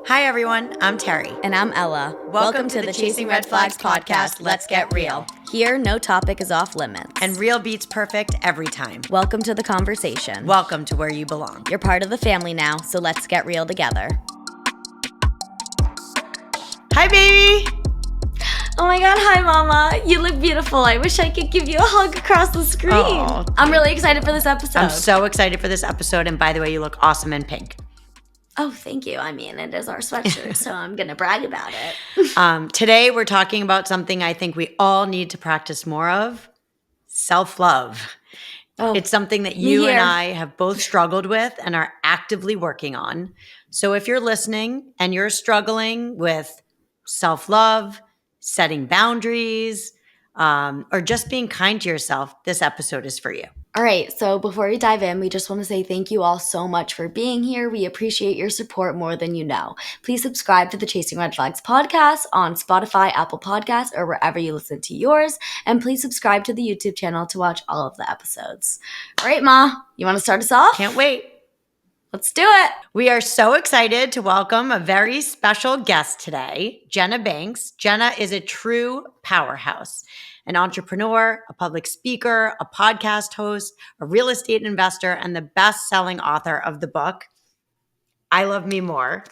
Hi, everyone. I'm Teri. And I'm Ella. Welcome to the Chasing Red Flags podcast, Let's Get Real. Here, no topic is off limits. And real beats perfect every time. Welcome to the conversation. Welcome to where you belong. You're part of the family now, so let's get real together. Hi, baby. Oh my God, hi, Mama. You look beautiful. I wish I could give you a hug across the screen. Oh, I'm really excited for this episode. I'm so excited for this episode. And by the way, you look awesome in pink. Oh, thank you. I mean, it is our sweatshirt, so I'm going to brag about it. Today, we're talking about something I think we all need to practice more of, self-love. Oh, it's something that you and I have both struggled with and are actively working on. So if you're listening and you're struggling with self-love, setting boundaries, or just being kind to yourself, this episode is for you. All right, so before we dive in, we just want to say thank you all so much for being here. We appreciate your support more than you know. Please subscribe to the Chasing Red Flags podcast on Spotify, Apple Podcasts, or wherever you listen to yours. And please subscribe to the YouTube channel to watch all of the episodes. All right, Ma, you want to start us off? Can't wait. Let's do it. We are so excited to welcome a very special guest today, Jenna Banks. Jenna is a true powerhouse. An entrepreneur, a public speaker, a podcast host, a real estate investor, and the best-selling author of the book, I Love Me More,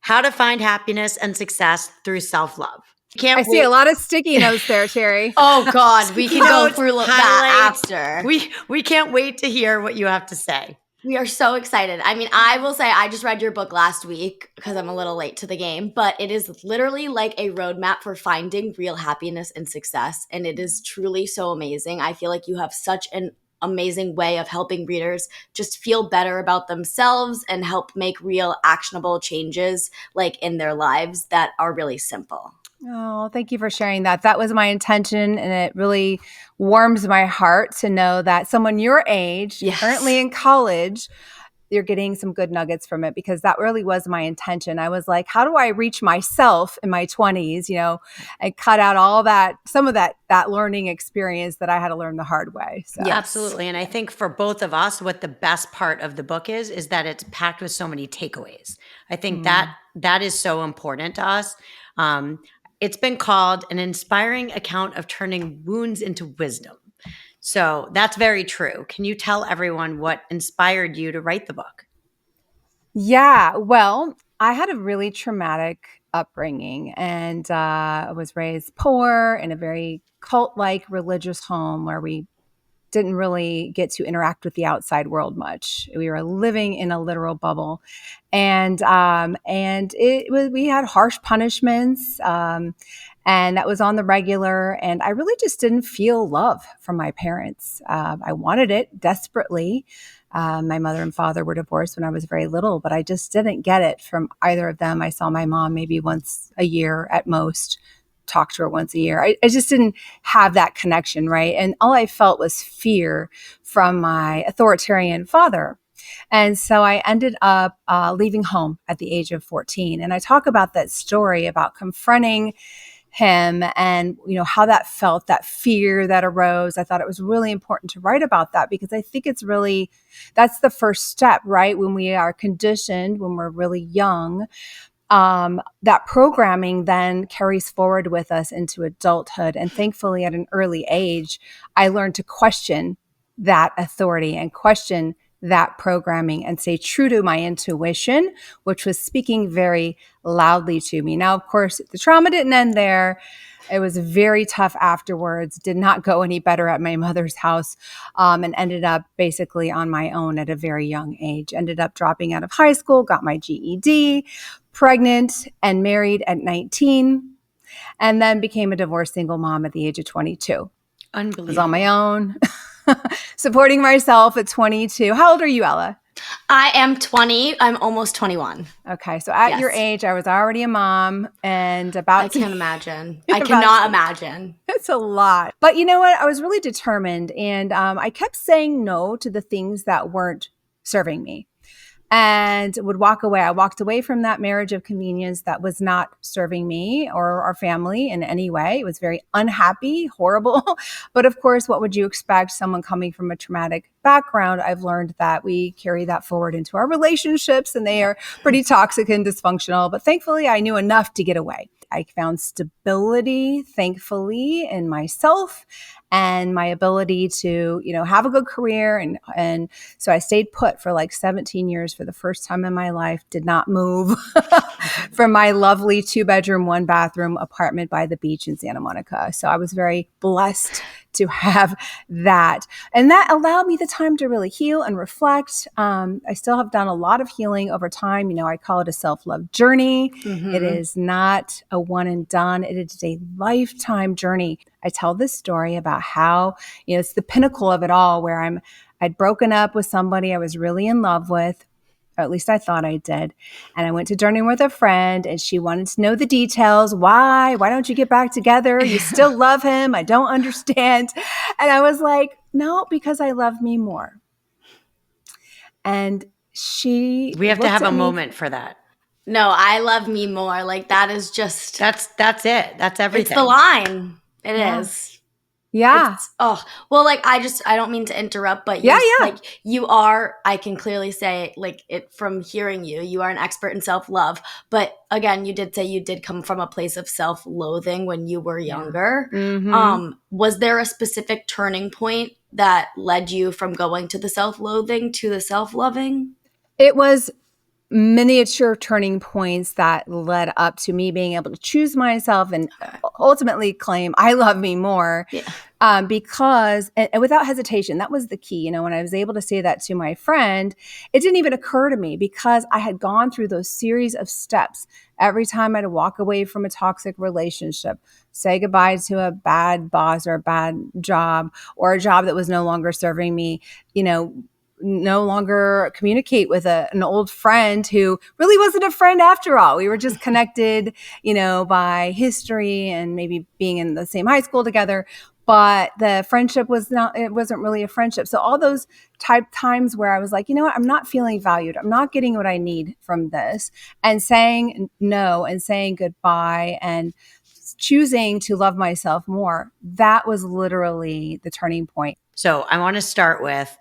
How to Find Happiness and Success Through Self-Love. I see a lot of sticky notes there, Teri. Oh, God. We can go through that after. We can't wait to hear what you have to say. We are so excited. I mean, I will say I just read your book last week because I'm a little late to the game, but it is literally like a roadmap for finding real happiness and success. And it is truly so amazing. I feel like you have such an amazing way of helping readers just feel better about themselves and help make real actionable changes like in their lives that are really simple. Oh, thank you for sharing that. That was my intention, and it really warms my heart to know that someone your age, currently in college, you're getting some good nuggets from it, because that really was my intention. I was like, how do I reach myself in my 20s, and cut out all that, some of that learning experience that I had to learn the hard way. So. Yeah, absolutely. And I think for both of us, what the best part of the book is that it's packed with so many takeaways. I think that is so important to us. It's been called an inspiring account of turning wounds into wisdom. So that's very true. Can you tell everyone what inspired you to write the book? Yeah, well, I had a really traumatic upbringing, and I was raised poor in a very cult-like religious home where we didn't really get to interact with the outside world much. We were living in a literal bubble, and we had harsh punishments, and that was on the regular. And I really just didn't feel love from my parents. I wanted it desperately. My mother and father were divorced when I was very little, but I just didn't get it from either of them. I saw my mom maybe once a year at most. Talk to her once a year. I just didn't have that connection, right? And all I felt was fear from my authoritarian father. And so I ended up leaving home at the age of 14. And I talk about that story about confronting him and, how that felt, that fear that arose. I thought it was really important to write about that, because I think that's the first step, right? When we are conditioned, when we're really young, that programming then carries forward with us into adulthood. And thankfully, at an early age, I learned to question that authority and question that programming and stay true to my intuition, which was speaking very loudly to me. Now, of course, the trauma didn't end there. It was very tough afterwards, did not go any better at my mother's house, and ended up basically on my own at a very young age. Ended up dropping out of high school, got my GED, pregnant and married at 19, and then became a divorced single mom at the age of 22. Unbelievable. I was on my own, supporting myself at 22. How old are you, Ella? I am 20. I'm almost 21. Okay. So at your age, I was already a mom and I can't imagine. I cannot imagine. It's a lot. But you know what? I was really determined, and I kept saying no to the things that weren't serving me. and would walk away. I walked away from that marriage of convenience that was not serving me or our family in any way. It was very unhappy, horrible. But of course, what would you expect? Someone coming from a traumatic background, I've learned that we carry that forward into our relationships, and they are pretty toxic and dysfunctional. But thankfully, I knew enough to get away. I found stability, thankfully, in myself and my ability to, have a good career. And so I stayed put for like 17 years for the first time in my life, did not move from my lovely 2-bedroom, 1-bathroom apartment by the beach in Santa Monica. So I was very blessed to have that. And that allowed me the time to really heal and reflect. I still have done a lot of healing over time. I call it a self-love journey. Mm-hmm. It is not a one and done. It is a lifetime journey. I tell this story about how, it's the pinnacle of it all, where I'd broken up with somebody I was really in love with. Or at least I thought I did. And I went to dinner with a friend, and she wanted to know the details. Why don't you get back together? You still love him. I don't understand. And I was like, no, because I love me more. And we have to have a moment for that. No, I love me more. Like, that is just... That's it. That's everything. It's the line. It is. Yeah. I don't mean to interrupt, but you are, I can clearly say, like, it from hearing you are an expert in self-love. But again, you did say you did come from a place of self-loathing when you were younger. Mm-hmm. Was there a specific turning point that led you from going to the self-loathing to the self-loving? It was miniature turning points that led up to me being able to choose myself and ultimately claim I love me more. Yeah. Because, and without hesitation, that was the key. When I was able to say that to my friend, it didn't even occur to me because I had gone through those series of steps. Every time I'd walk away from a toxic relationship, say goodbye to a bad boss or a bad job or a job that was no longer serving me, no longer communicate with an old friend who really wasn't a friend after all. We were just connected, by history and maybe being in the same high school together. But the friendship it wasn't really a friendship. So all those times where I was like, I'm not feeling valued. I'm not getting what I need from this. And saying no and saying goodbye and choosing to love myself more, that was literally the turning point. So I want to start with,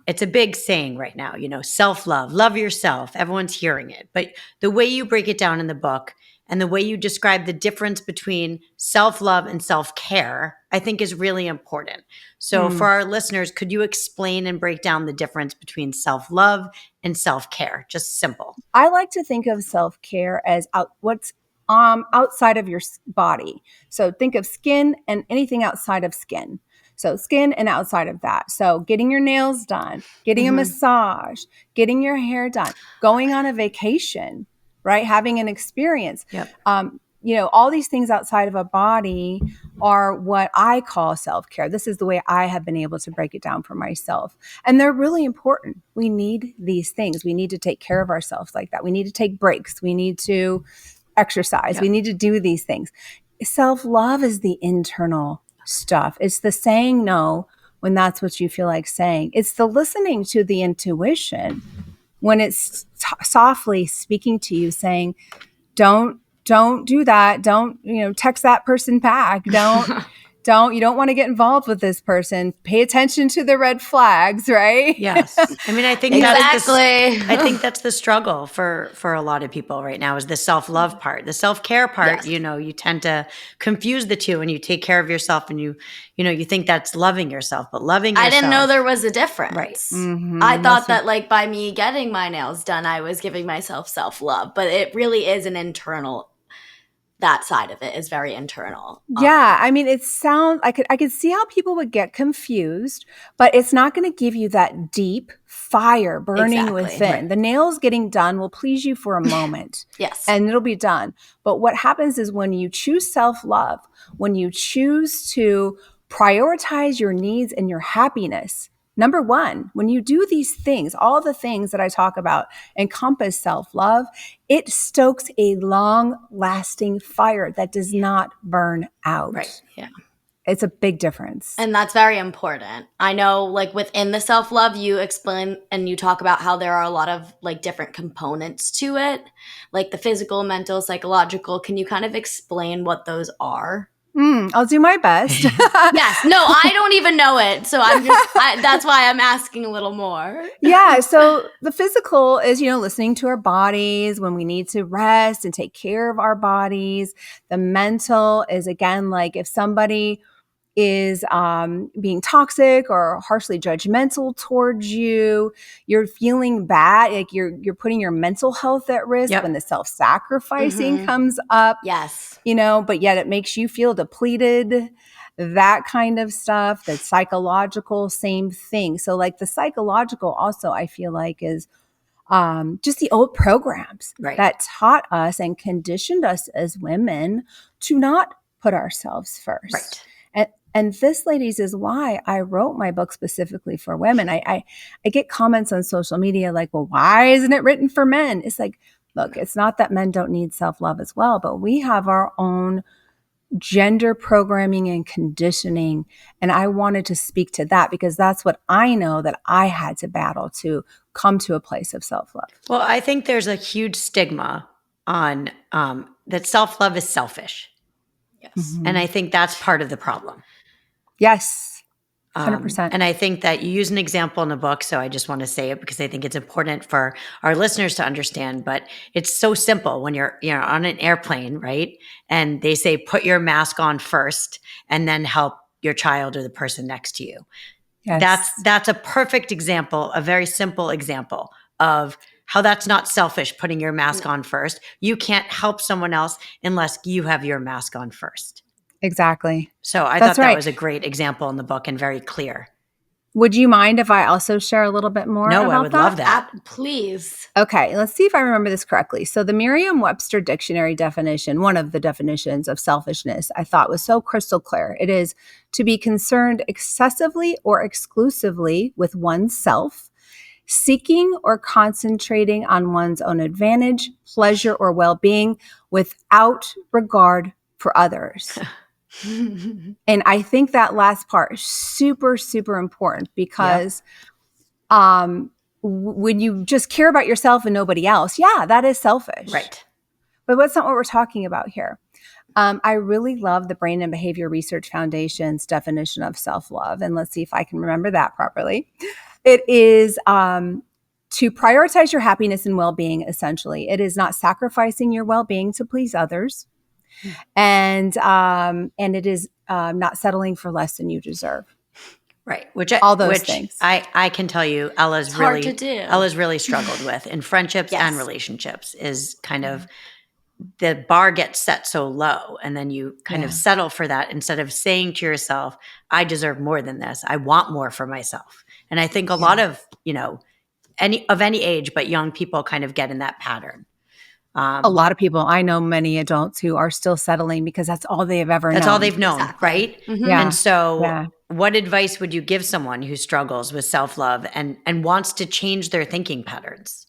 it's a big saying right now, self-love, love yourself. Everyone's hearing it. But the way you break it down in the book and the way you describe the difference between self-love and self-care, I think is really important. So for our listeners, could you explain and break down the difference between self-love and self-care? Just simple. I like to think of self-care as what's outside of your body. So think of skin and anything outside of skin. So skin and outside of that. So getting your nails done, getting a massage, getting your hair done, going on a vacation, right? Having an experience. Yep. All these things outside of a body are what I call self-care. This is the way I have been able to break it down for myself. And they're really important. We need these things. We need to take care of ourselves like that. We need to take breaks. We need to exercise. Yep. We need to do these things. Self-love is the internal stuff. It's the saying no when that's what you feel like saying. It's the listening to the intuition when it's softly speaking to you saying, don't do that. Don't, text that person back. You don't want to get involved with this person. Pay attention to the red flags, right? Yes. I mean, I think that's the struggle for a lot of people right now is the self-love part. The self-care part, Yes. You tend to confuse the two, and you take care of yourself and you think that's loving yourself, but loving yourself. I didn't know there was a difference. Right. Mm-hmm. I thought that by me getting my nails done, I was giving myself self-love, but it really is an internal. That side of it is very internal. Yeah. I mean, I could see how people would get confused, but it's not going to give you that deep fire burning within. Right. The nails getting done will please you for a moment. Yes. And it'll be done. But what happens is when you choose self-love, when you choose to prioritize your needs and your happiness, number one, when you do these things, all the things that I talk about encompass self-love, it stokes a long-lasting fire that does not burn out. Right. Yeah. It's a big difference. And that's very important. I know, like, within the self-love, you explain and you talk about how there are a lot of, like, different components to it, like the physical, mental, psychological. Can you kind of explain what those are? I'll do my best. Yes. No, I don't even know it. So that's why I'm asking a little more. Yeah. So the physical is, listening to our bodies when we need to rest and take care of our bodies. The mental is, again, like if somebody is being toxic or harshly judgmental towards you, you're feeling bad, like you're putting your mental health at risk when the self-sacrificing comes up. Yes. But yet it makes you feel depleted, that kind of stuff. The psychological, same thing. So like the psychological also, I feel like is just the old programs that taught us and conditioned us as women to not put ourselves first. Right. And this, ladies, is why I wrote my book specifically for women. I get comments on social media like, well, why isn't it written for men? It's like, look, it's not that men don't need self-love as well, but we have our own gender programming and conditioning. And I wanted to speak to that because that's what I know that I had to battle to come to a place of self-love. Well, I think there's a huge stigma on that self-love is selfish. Yes. Mm-hmm. And I think that's part of the problem. Yes, 100%. And I think that you use an example in the book, so I just want to say it because I think it's important for our listeners to understand. But it's so simple when you're on an airplane, right? And they say, put your mask on first and then help your child or the person next to you. Yes. That's a perfect example, a very simple example of how that's not selfish, putting your mask on first. You can't help someone else unless you have your mask on first. Exactly. So I thought that was a great example in the book and very clear. Would you mind if I also share a little bit more about that? No, I would love that. Please. Okay, let's see if I remember this correctly. So the Merriam-Webster dictionary definition, one of the definitions of selfishness, I thought was so crystal clear. It is to be concerned excessively or exclusively with oneself, seeking or concentrating on one's own advantage, pleasure, or well-being without regard for others. And I think that last part is super, super important because when you just care about yourself and nobody else, that is selfish. Right. But that's not what we're talking about here. I really love the Brain and Behavior Research Foundation's definition of self-love. And let's see if I can remember that properly. It is to prioritize your happiness and well-being, essentially. It is not sacrificing your well-being to please others. And it is not settling for less than you deserve. Right. All those things. I can tell you Ella's hard to do. Ella's really struggled with in friendships and relationships is kind of the bar gets set so low and then you kind of settle for that instead of saying to yourself, I deserve more than this. I want more for myself. And I think a lot of, any age, but young people kind of get in that pattern. A lot of people, I know many adults who are still settling because that's all they've ever known. That's all they've known, right? Mm-hmm. Yeah. And so what advice would you give someone who struggles with self-love and wants to change their thinking patterns?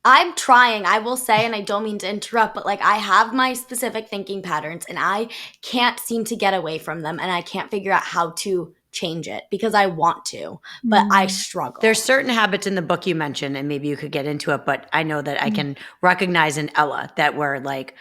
I'm trying, I will say, and I don't mean to interrupt, but like I have my specific thinking patterns and I can't seem to get away from them and I can't figure out how to change it because I want to, but I struggle. There's certain habits in the book you mentioned, and maybe you could get into it, but I know that I can recognize in Ella that were like,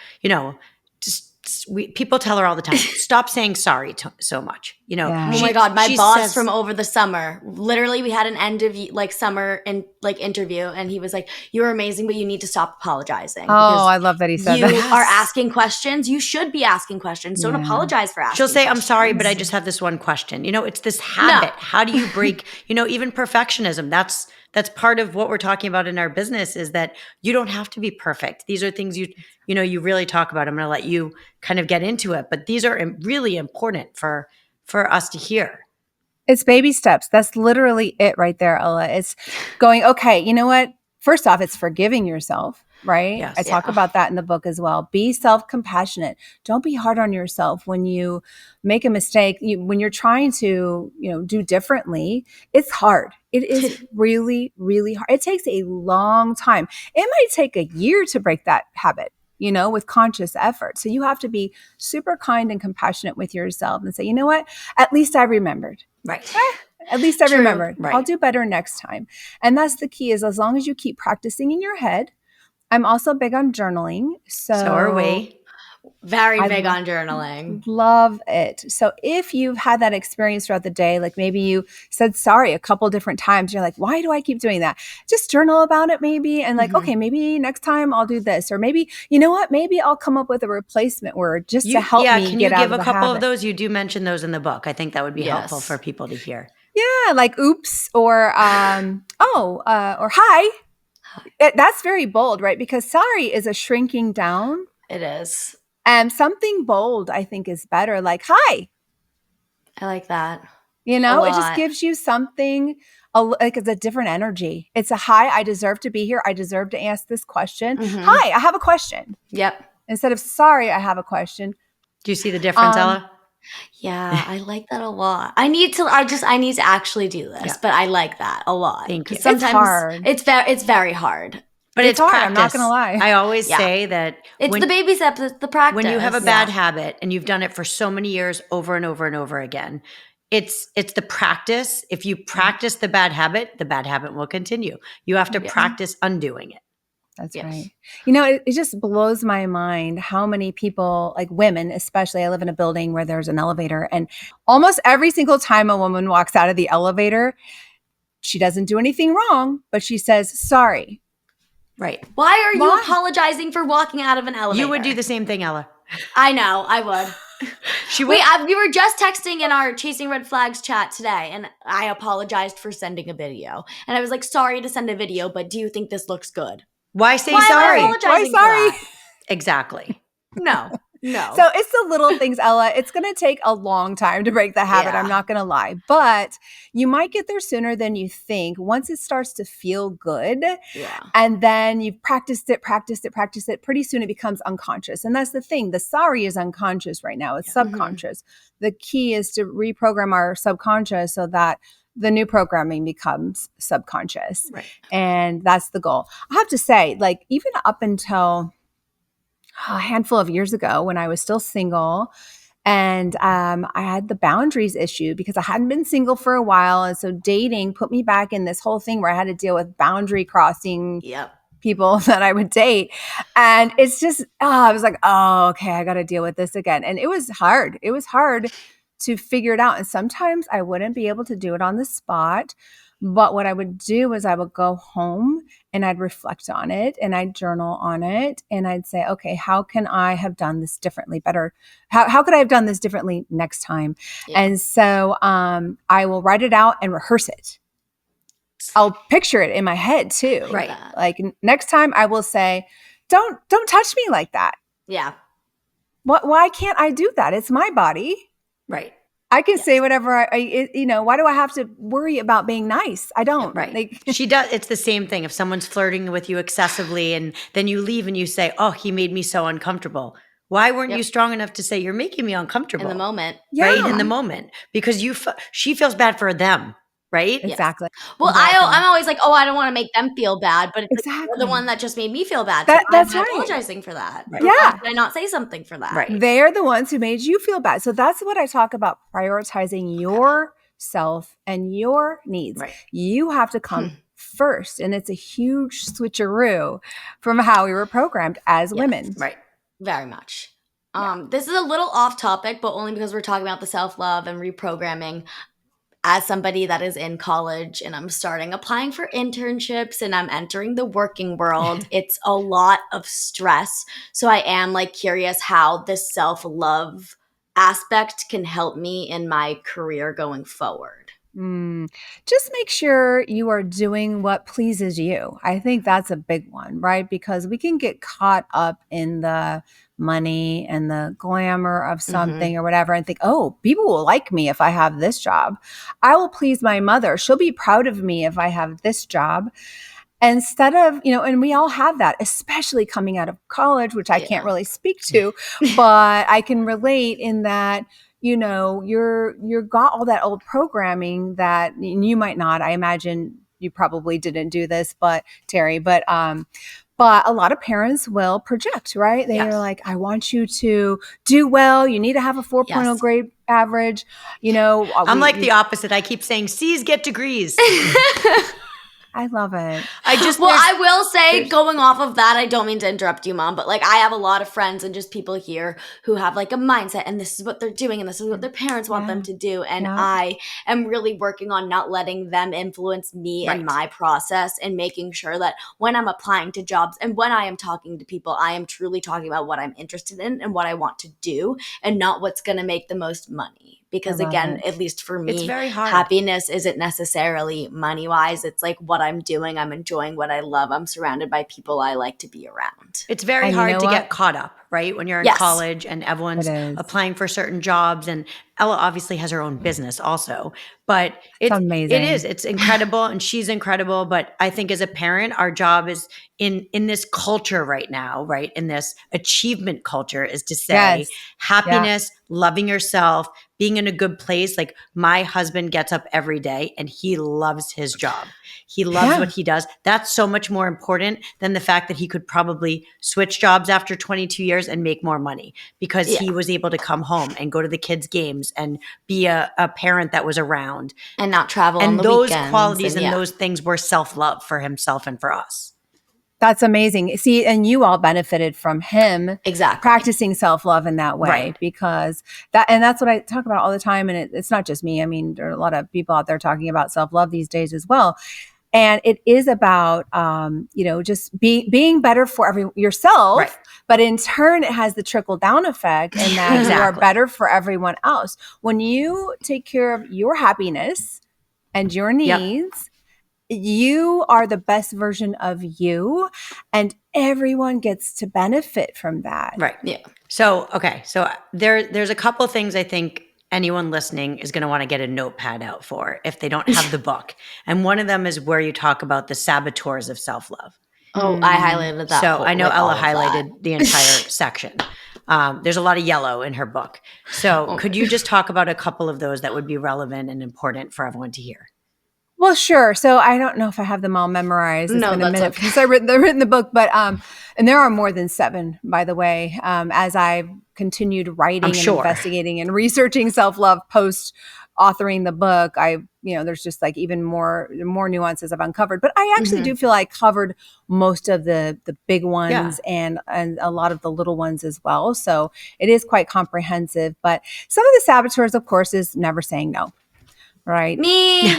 people tell her all the time, stop saying sorry so much. Oh my God, my boss from over the summer, literally we had an end of summer interview and he was like, you're amazing, but you need to stop apologizing. Oh, I love that he said that. You are asking questions. You should be asking questions. Don't apologize for asking She'll say, questions. I'm sorry, but I just have this one question. It's this habit. No. How do you break, even perfectionism? That's part of what we're talking about in our business is that you don't have to be perfect. These are things you really talk about. I'm going to let you kind of get into it, but these are really important for us to hear. It's baby steps. That's literally it right there, Ella. It's going, okay, you know what? First off, it's forgiving yourself, right? Yes, I talk about that in the book as well. Be self-compassionate. Don't be hard on yourself when you make a mistake. When you're trying to, do differently, it's hard. It is really, really hard. It takes a long time. It might take a year to break that habit. with conscious effort. So you have to be super kind and compassionate with yourself and say, you know what? At least I remembered. Right. At least I True. remembered. Right. I'll do better next time. And that's the key, is as long as you keep practicing in your head. I'm also big on journaling. So are we. Very I big on journaling. Love it. So if you've had that experience throughout the day, like maybe you said sorry a couple different times, you're like, why do I keep doing that? Just journal about it maybe. And like, okay, maybe next time I'll do this. Or maybe, you know what? Maybe I'll come up with a replacement word just to help me can get you out give of a the couple habit. of those? You do mention those in the book. I think that would be helpful Yes. for people to hear. Yeah, like oops, or or hi. That's very bold, right? Because sorry is a shrinking down. It is. And something bold, I think, is better. Like hi. I like that. It lot. just gives you something like it's a different energy. It's a hi, I deserve to be here. I deserve to ask this question. Hi, I have a question. Yep. Instead of sorry, I have a question. Do you see the difference, Ella? Yeah, I like that a lot. I need to actually do this, Yeah. but I like that a lot. Thank you. It's Sometimes hard. it's very hard. But it's hard. practice. I'm not going to lie. I always Yeah. say that It's the baby steps, it's the practice. when you have a bad habit and you've done it for so many years over and over and over again, it's the practice. If you practice the bad habit will continue. You have to practice undoing it. That's right. It just blows my mind how many people, like women, especially, I live in a building where there's an elevator, and almost every single time a woman walks out of the elevator, she doesn't do anything wrong, but she says, sorry. Right. Why are you apologizing for walking out of an elevator? You would do the same thing, Ella. I know, I would. She would. Wait, we were just texting in our Chasing Red Flags chat today, and I apologized for sending a video. And I was like, sorry to send a video, but do you think this looks good? Why say Why sorry? Am I apologizing for that? Exactly. No. So it's the little things, Ella. It's going to take a long time to break the habit. Yeah. I'm not going to lie, but you might get there sooner than you think once it starts to feel good. Yeah. And then you've practiced it. Pretty soon it becomes unconscious. And that's the thing. The sorry is unconscious right now. It's subconscious. The key is to reprogram our subconscious so that the new programming becomes subconscious. Right. And that's the goal. I have to say, like, even up until a handful of years ago when I was still single, and I had the boundaries issue because I hadn't been single for a while. And so dating put me back in this whole thing where I had to deal with boundary crossing people that I would date. And it's just, I was like, oh, okay, I got to deal with this again. And it was hard. It was hard to figure it out. And sometimes I wouldn't be able to do it on the spot. But what I would do is I would go home and I'd reflect on it and I'd journal on it and I'd say, okay, how can I have done this differently better? How could I have done this differently next time? Yeah. And so I will write it out and rehearse it. I'll picture it in my head too. Right. Like next time I will say, don't touch me like that. Yeah. Why can't I do that? It's my body. Right. I can say whatever why do I have to worry about being nice? I don't. Right. She does. It's the same thing. If someone's flirting with you excessively and then you leave and you say, oh, he made me so uncomfortable. Why weren't you strong enough to say, you're making me uncomfortable? In the moment. Right? In the moment. Because she feels bad for them. Right? Exactly. Well, exactly. I'm always like, oh, I don't want to make them feel bad, but it's like, you're the one that just made me feel bad. That's I'm right. apologizing for that. Right. Yeah. Did I not say something for that? Right. They're the ones who made you feel bad. So that's what I talk about, prioritizing yourself and your needs. Right. You have to come first. And it's a huge switcheroo from how we were programmed as women. Right. Very much. This is a little off topic, but only because we're talking about the self-love and reprogramming. As somebody that is in college and I'm starting applying for internships and I'm entering the working world, it's a lot of stress. So I am like curious how this self-love aspect can help me in my career going forward. Just make sure you are doing what pleases you. I think that's a big one, right? Because we can get caught up in the money and the glamour of something or whatever and think, oh, people will like me if I have this job. I will please my mother. She'll be proud of me if I have this job. Instead of, and we all have that, especially coming out of college, which I can't really speak to, but I can relate in that, you're got all that old programming that you might not, I imagine, you probably didn't do this, but Teri, but a lot of parents will project, right? They are like, I want you to do well. You need to have a 4.0 grade average. I'm like the opposite. I keep saying C's get degrees. I love it. I will say, going off of that, I don't mean to interrupt you, Mom, but like I have a lot of friends and just people here who have like a mindset, and this is what they're doing, and this is what their parents want them to do. And I am really working on not letting them influence me and my process, and making sure that when I'm applying to jobs and when I am talking to people, I am truly talking about what I'm interested in and what I want to do, and not what's going to make the most money. Because again, at least for me, it's very hard. Happiness isn't necessarily money-wise. It's like what I'm doing. I'm enjoying what I love. I'm surrounded by people I like to be around. It's very hard to get caught up, right? When you're in college and everyone's applying for certain jobs, and Ella obviously has her own business also, but it's amazing. It is. It's incredible, and she's incredible. But I think as a parent, our job is in this culture right now, right? In this achievement culture, is to say happiness, loving yourself, being in a good place. Like my husband gets up every day and he loves his job. He loves what he does. That's so much more important than the fact that he could probably switch jobs after 22 years and make more money, because he was able to come home and go to the kids' games and be a parent that was around. And not travel on the weekends. weekends. And those qualities and those things were self-love for himself and for us. That's amazing. See, and you all benefited from him practicing self-love in that way, because that's what I talk about all the time. And it's not just me. I mean, there are a lot of people out there talking about self-love these days as well. And it is about, just being better for yourself, but in turn, it has the trickle down effect, and that you are better for everyone else. When you take care of your happiness and your needs, you are the best version of you, and everyone gets to benefit from that. Right. Yeah. So, okay. So there's a couple of things I think anyone listening is going to want to get a notepad out for if they don't have the book. And one of them is where you talk about the saboteurs of self-love. Oh, I highlighted that. So I know Ella highlighted the entire section. There's a lot of yellow in her book. So could you just talk about a couple of those that would be relevant and important for everyone to hear? Well, sure. So I don't know if I have them all memorized. It's been a minute since I've written the book, but and there are more than 7, by the way. As I've continued writing and investigating and researching self-love post authoring the book, there's just like even more nuances I've uncovered. But I actually do feel I covered most of the big ones and a lot of the little ones as well. So it is quite comprehensive. But some of the saboteurs, of course, is never saying no. Right? Me.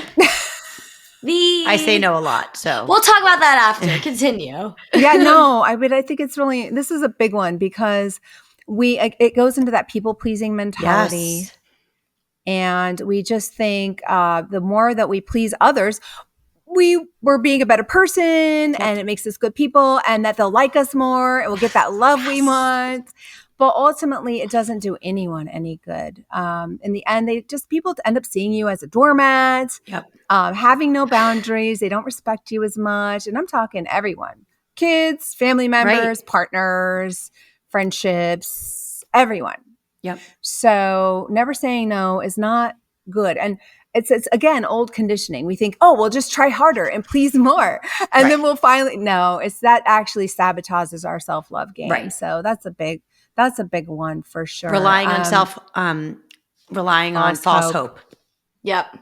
I say no a lot, so we'll talk about that after. Continue. I think it's really, this is a big one, because it goes into that people pleasing mentality, and we just think the more that we please others, we're being a better person, and it makes us good people, and that they'll like us more, and we'll get that love we want. But ultimately, it doesn't do anyone any good. In the end, people end up seeing you as a doormat, having no boundaries. They don't respect you as much. And I'm talking everyone: kids, family members, partners, friendships, everyone. Yep. So never saying no is not good. And it's again, old conditioning. We think, we'll just try harder and please more. And then we'll finally, it's that actually sabotages our self-love game. Right. So that's a big one for sure. Relying on false hope. Yep.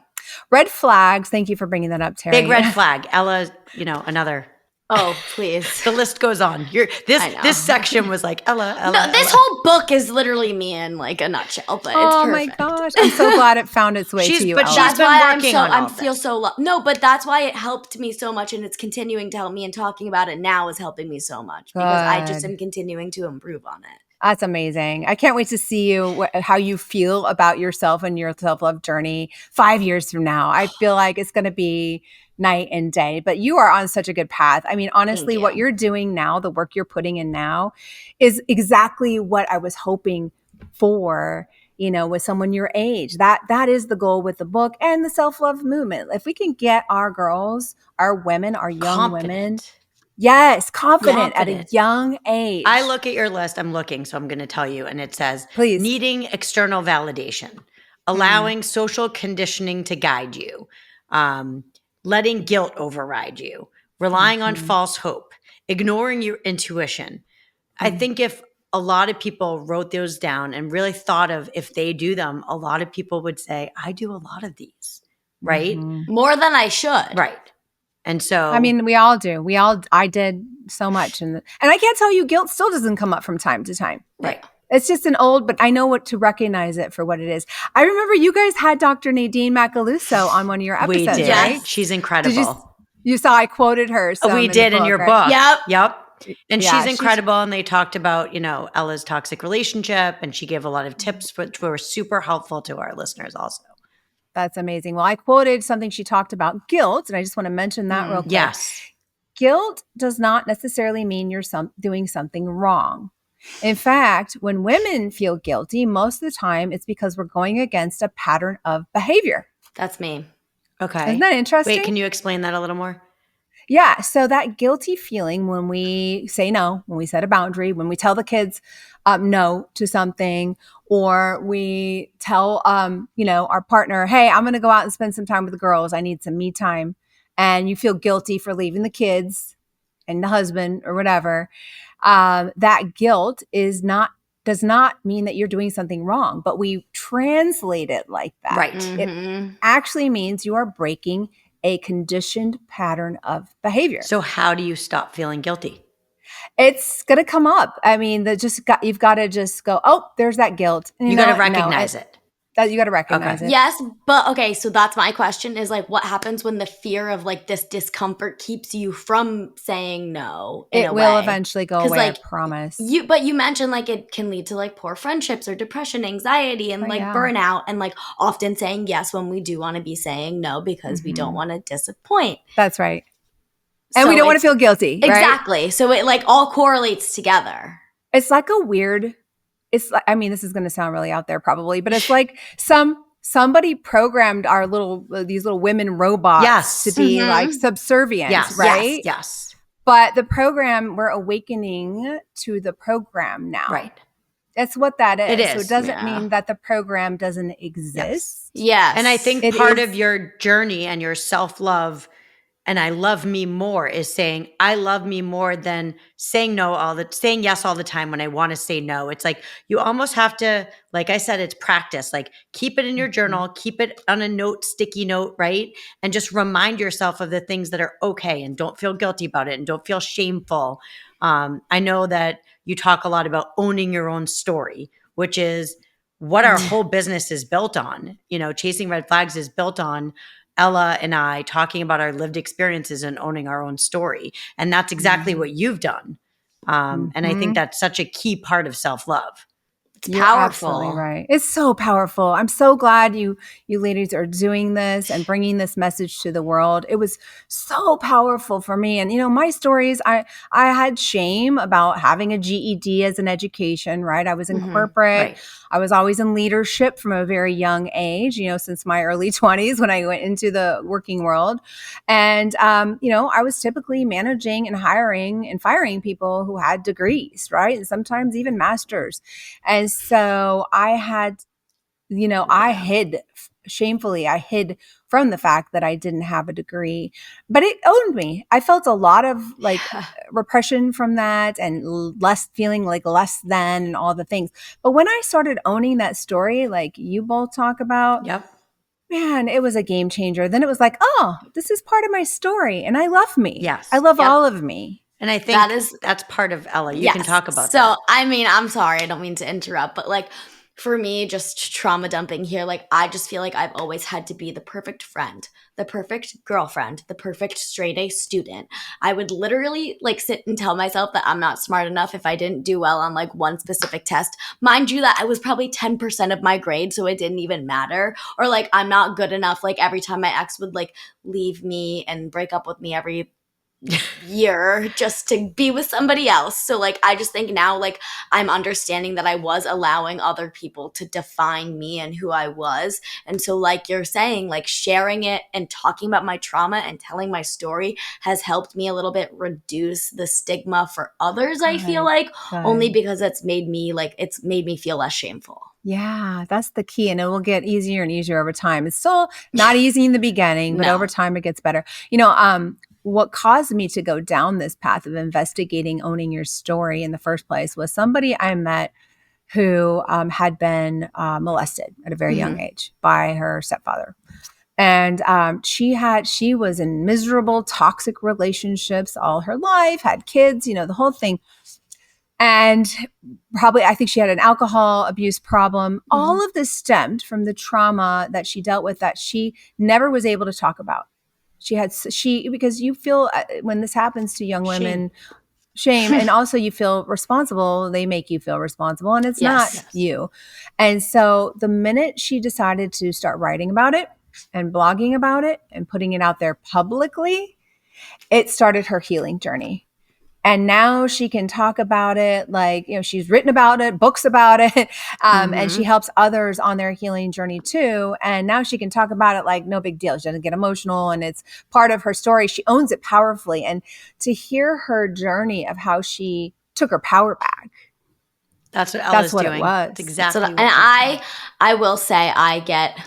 Red flags. Thank you for bringing that up, Teri. Big red flag. Ella, another. Oh, please. The list goes on. This section was like Ella. No, this whole book is literally me in like a nutshell, but it's perfect. Oh my gosh. I'm so glad it found its way to you, But Ella. that's why I feel so no, but that's why it helped me so much, and it's continuing to help me, and talking about it now is helping me so much, because I just am continuing to improve on it. That's amazing. I can't wait to see you, how you feel about yourself and your self-love journey 5 years from now. I feel like it's going to be night and day, but you are on such a good path. I mean, honestly, what you're doing now, the work you're putting in now, is exactly what I was hoping for, with someone your age. That is the goal with the book and the self-love movement. If we can get our girls, our women, our young women, confident at a young age. I look at your list. I'm looking, so I'm going to tell you. And it says, needing external validation, allowing social conditioning to guide you, letting guilt override you, relying on false hope, ignoring your intuition. I think if a lot of people wrote those down and really thought of if they do them, a lot of people would say, I do a lot of these, right? More than I should. Right. And so, I mean, we all do. I did so much. And I can't tell you, guilt still doesn't come up from time to time. right. It's just an old, but I know what to recognize it for what it is. I remember you guys had Dr. Nadine Macaluso on one of your We episodes, did. Yes. She's incredible. Did you saw I quoted her. We did in your book. Yep. Yep. And Yeah, she's she's- incredible. And they talked about, Ella's toxic relationship. And she gave a lot of tips, which were super helpful to our listeners also. That's amazing. Well, I quoted something she talked about, guilt, and I just want to mention that real quick. Yes. Guilt does not necessarily mean you're doing something wrong. In fact, when women feel guilty, most of the time it's because we're going against a pattern of behavior. That's me. Okay. Isn't that interesting? Wait, can you explain that a little more? Yeah. So that guilty feeling when we say no, when we set a boundary, when we tell the kids no to something, or we tell, our partner, hey, I'm going to go out and spend some time with the girls. I need some me time. And you feel guilty for leaving the kids and the husband or whatever. That guilt does not mean that you're doing something wrong, but we translate it like that. Right. It actually means you are breaking a conditioned pattern of behavior. So how do you stop feeling guilty? It's going to come up. I mean, you've got to just go, oh, there's that guilt. And You got to recognize it. You got to recognize it. Yes, but okay, so that's my question is like what happens when the fear of like this discomfort keeps you from saying no in It a will way? eventually go 'Cause, away, like, I promise. But you mentioned like it can lead to like poor friendships or depression, anxiety, and like yeah. burnout, and like often saying yes when we do want to be saying no because we don't want to disappoint. That's right. And So we don't want to it's- feel guilty. Right? Exactly. So it like all correlates together. It's like it's like, I mean, this is going to sound really out there probably, but it's like somebody programmed these little women robots Yes. to be like subservient, Yes. right? Yes. But the program, we're awakening to the program now. Right. That's what that is. It is, So it doesn't yeah. mean that the program doesn't exist. Yes. And I think It part is- of your journey and your self-love and I love me more is saying I love me more than saying saying yes all the time when I want to say no. It's like you almost have to, like I said, it's practice. Like keep it in your journal, keep it on a sticky note, right? And just remind yourself of the things that are okay and don't feel guilty about it and don't feel shameful. I know that you talk a lot about owning your own story, which is what our whole business is built on. Chasing Red Flags is built on Ella and I talking about our lived experiences and owning our own story. And that's exactly what you've done. And I think that's such a key part of self-love. It's You're powerful. absolutely right. It's so powerful. I'm so glad you ladies are doing this and bringing this message to the world. It was so powerful for me. And my stories, I had shame about having a GED as an education, right? I was in corporate. Right. I was always in leadership from a very young age, since my early 20s when I went into the working world. And, I was typically managing and hiring and firing people who had degrees, right? And sometimes even masters. And so I had, I hid from the fact that I didn't have a degree, but it owned me. I felt a lot of like repression from that and feeling like less than and all the things. But when I started owning that story, like you both talk about, Yep. man, it was a game changer. Then it was like, oh, this is part of my story and I love me. Yes. I love Yep. all of me. And I think that's part of Ella. You can talk about so, that. I mean, I'm sorry, I don't mean to interrupt, but like for me, just trauma dumping here, like I just feel like I've always had to be the perfect friend, the perfect girlfriend, the perfect straight A student. I would literally like sit and tell myself that I'm not smart enough if I didn't do well on like one specific test. Mind you, that I was probably 10% of my grade, so it didn't even matter. Or like I'm not good enough. Like every time my ex would like leave me and break up with me every year just to be with somebody else. So like I just think now like I'm understanding that I was allowing other people to define me and who I was. And so like you're saying, like sharing it and talking about my trauma and telling my story has helped me a little bit reduce the stigma for others. I feel like only because it's made me feel less shameful. Yeah, that's the key. And it will get easier and easier over time. It's still not easy in the beginning, but over time it gets better. What caused me to go down this path of investigating owning your story in the first place was somebody I met who had been molested at a very young age by her stepfather. And she was in miserable, toxic relationships all her life, had kids, the whole thing. And probably, I think she had an alcohol abuse problem. All of this stemmed from the trauma that she dealt with that she never was able to talk about. Because you feel when this happens to young women, shame, and also you feel responsible. They make you feel responsible, and it's not you. And so the minute she decided to start writing about it and blogging about it and putting it out there publicly, it started her healing journey. And now she can talk about it like, she's written about it, books about it, and she helps others on their healing journey too. And now she can talk about it like no big deal. She doesn't get emotional and it's part of her story. She owns it powerfully. And to hear her journey of how she took her power back. That's what Ella's doing. It was. That's exactly what I will say I get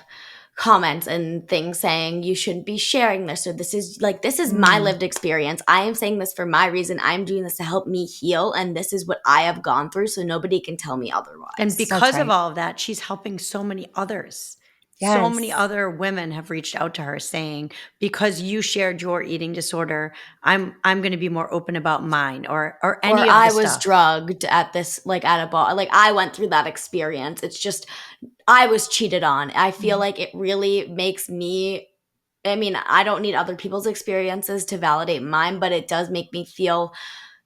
comments and things saying you shouldn't be sharing this, or this is my lived experience. I am saying this for my reason. I'm doing this to help me heal, and this is what I have gone through, so nobody can tell me otherwise. And because of all of that, she's helping so many others. Yes. So many other women have reached out to her saying, because you shared your eating disorder, I'm going to be more open about mine, or any of the I stuff. was drugged at this, like at a bar. Like I went through that experience. It's just, I was cheated on. I feel like it really makes me, I don't need other people's experiences to validate mine, but it does make me feel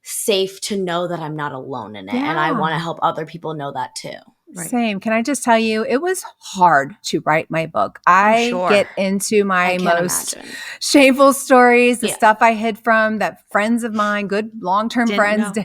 safe to know that I'm not alone in it. Yeah. And I want to help other people know that too. Right. Same. Can I just tell you, it was hard to write my book. I get into my most shameful stories, the stuff I hid from that friends of mine, good long-term friends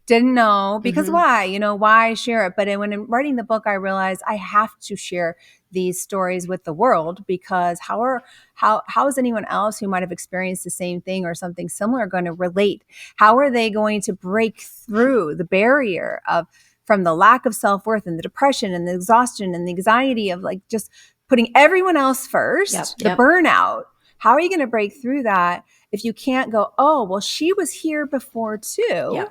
didn't know. Because why? Why share it? But when I'm writing the book, I realized I have to share these stories with the world, because how is anyone else who might have experienced the same thing or something similar going to relate? How are they going to break through the barrier from the lack of self-worth and the depression and the exhaustion and the anxiety of like just putting everyone else first, the burnout? How are you going to break through that if you can't go, oh, well, she was here before too.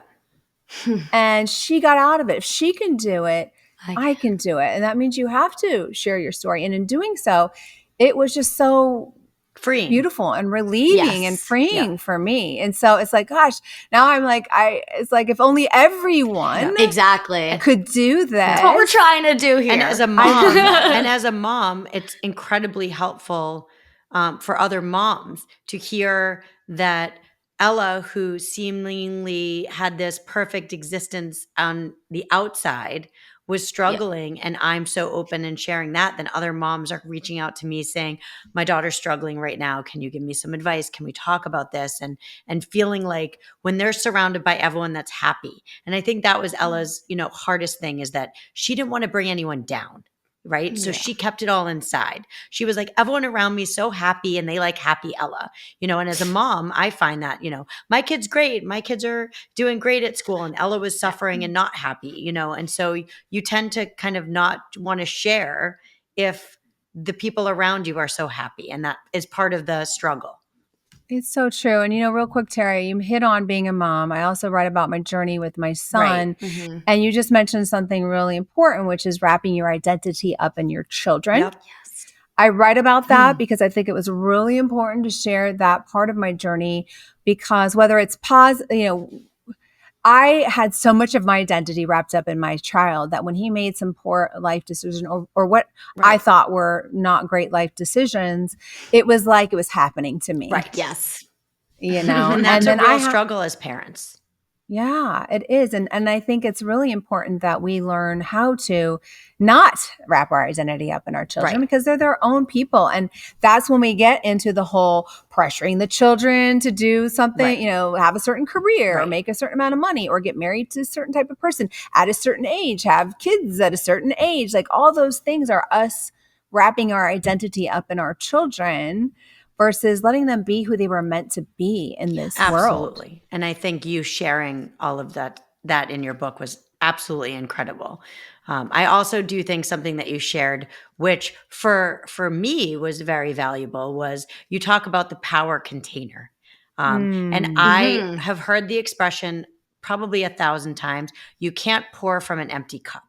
And she got out of it. If she can do it, I can do it. And that means you have to share your story. And in doing so, it was just so freeing, beautiful and relieving and freeing for me. And so it's like, gosh, now I'm like, it's like if only everyone could do that. That's what we're trying to do here. And as a mom, it's incredibly helpful for other moms to hear that Ella, who seemingly had this perfect existence on the outside, was struggling, and I'm so open and sharing that, then other moms are reaching out to me saying, my daughter's struggling right now. Can you give me some advice? Can we talk about this? And feeling like when they're surrounded by everyone that's happy. And I think that was Ella's, hardest thing, is that she didn't want to bring anyone down. Right. So she kept it all inside. She was like, everyone around me is so happy and they like happy Ella, and as a mom, I find that, my kid's great. My kids are doing great at school, and Ella was suffering and not happy, and so you tend to kind of not want to share if the people around you are so happy. And that is part of the struggle. It's so true. And, real quick, Teri, you hit on being a mom. I also write about my journey with my son. Right. And you just mentioned something really important, which is wrapping your identity up in your children. Yep. Yes. I write about that because I think it was really important to share that part of my journey, because whether it's I had so much of my identity wrapped up in my child that when he made some poor life decision or what I thought were not great life decisions, it was like it was happening to me. Right. Yes. And that's a real struggle as parents. Yeah, it is. And I think it's really important that we learn how to not wrap our identity up in our children Right. because they're their own people. And that's when we get into the whole pressuring the children to do something, Right. you know, have a certain career or Right. make a certain amount of money or get married to a certain type of person at a certain age, have kids at a certain age. Like all those things are us wrapping our identity up in our children versus letting them be who they were meant to be in this world. Absolutely. And I think you sharing all of that in your book was absolutely incredible. I also do think something that you shared, which for me was very valuable, was you talk about the power container. And Mm, I Mhm. have heard the expression probably 1,000 times, you can't pour from an empty cup,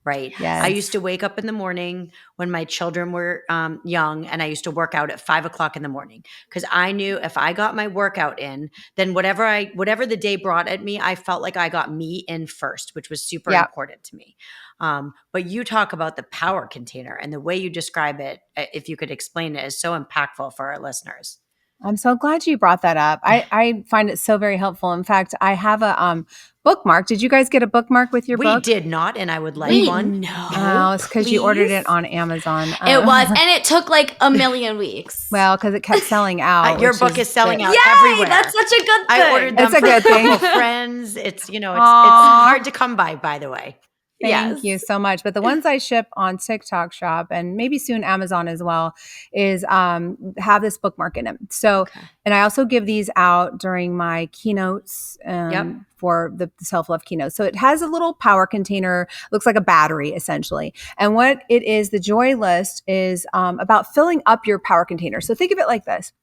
right? I used yes. to wake up in the morning when my children were young, and I used to work out at 5 o'clock in the morning because I knew if I got my workout in, then whatever the day brought at me, I felt like I got me in first, which was super Yeah. important to me. But you talk about the power container and the way you describe it, if you could explain it, is so impactful for our listeners. I'm so glad you brought that up. I find it so very helpful. In fact, I have a bookmark. Did you guys get a bookmark with your We book? did not, and I would like Wait, one. no, It's because you ordered it please? on Amazon. It was, and it took like a million weeks. well, because it kept selling out. Your which book is selling the- out Yay! everywhere. That's such a good thing. I ordered them It's a for good thing. couple friends. It's it's Aw. hard to come by the way. Thank Yes. you so much. But the ones I ship on TikTok Shop and maybe soon Amazon as well is have this bookmark in them. So, Okay. and I also give these out during my keynotes Yep. for the self-love keynote. So it has a little power container, looks like a battery essentially. And what it is, the joy list is about filling up your power container. So think of it like this.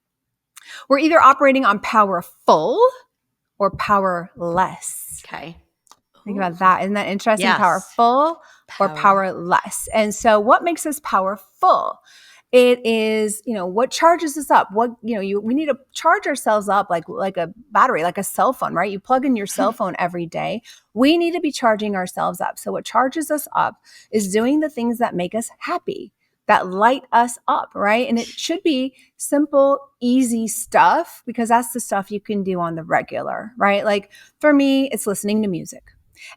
We're either operating on powerful or powerless. Okay. Think about that. Isn't that interesting? Yes. Powerful or Power. powerless. And so what makes us powerful? It is, what charges us up. What, we need to charge ourselves up like a battery, like a cell phone, right? You plug in your cell phone every day. We need to be charging ourselves up. So what charges us up is doing the things that make us happy, that light us up, right? And it should be simple, easy stuff because that's the stuff you can do on the regular, right? Like for me, it's listening to music.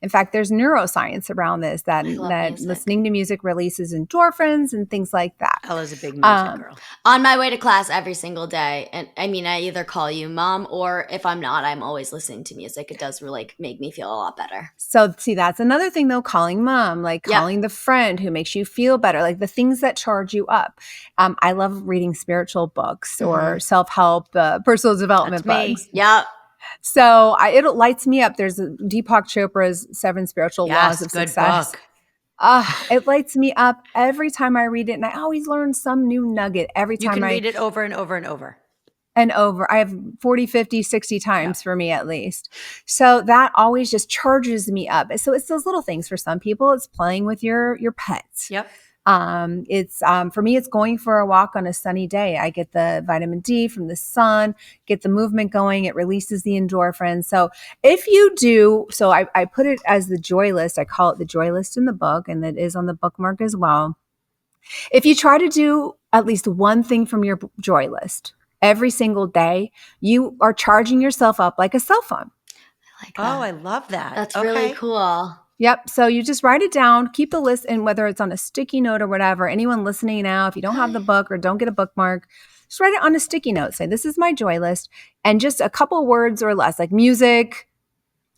In fact, there's neuroscience around this that music. listening to music releases endorphins and things like that. Ella's a big music girl. On my way to class every single day, and I mean, I either call you mom or if I'm not, I'm always listening to music. It does really make me feel a lot better. So see, that's another thing though, calling mom, like Yeah. calling the friend who makes you feel better, like the things that charge you up. I love reading spiritual books or self-help, personal development That's me. books. Yep. So it lights me up. There's Deepak Chopra's 7 Spiritual Laws of Good Success. book. It lights me up every time I read it. And I always learn some new nugget every You time can I read it over and over and over. and over. I have 40, 50, 60 times for me at least. So that always just charges me up. So it's those little things. For some people, it's playing with your pets. Yep. It's for me, it's going for a walk on a sunny day. I get the vitamin D from the sun, get the movement going. It releases the endorphins. So if you do, so I put it as the joy list. I call it the joy list in the book, and it is on the bookmark as well. If you try to do at least one thing from your joy list every single day, you are charging yourself up like a cell phone. I like Oh, that. I love that. That's Okay. really cool. Yep. So you just write it down, keep the list, and whether it's on a sticky note or whatever, anyone listening now, if you don't have the book or don't get a bookmark, just write it on a sticky note. Say, this is my joy list. And just a couple words or less, like music,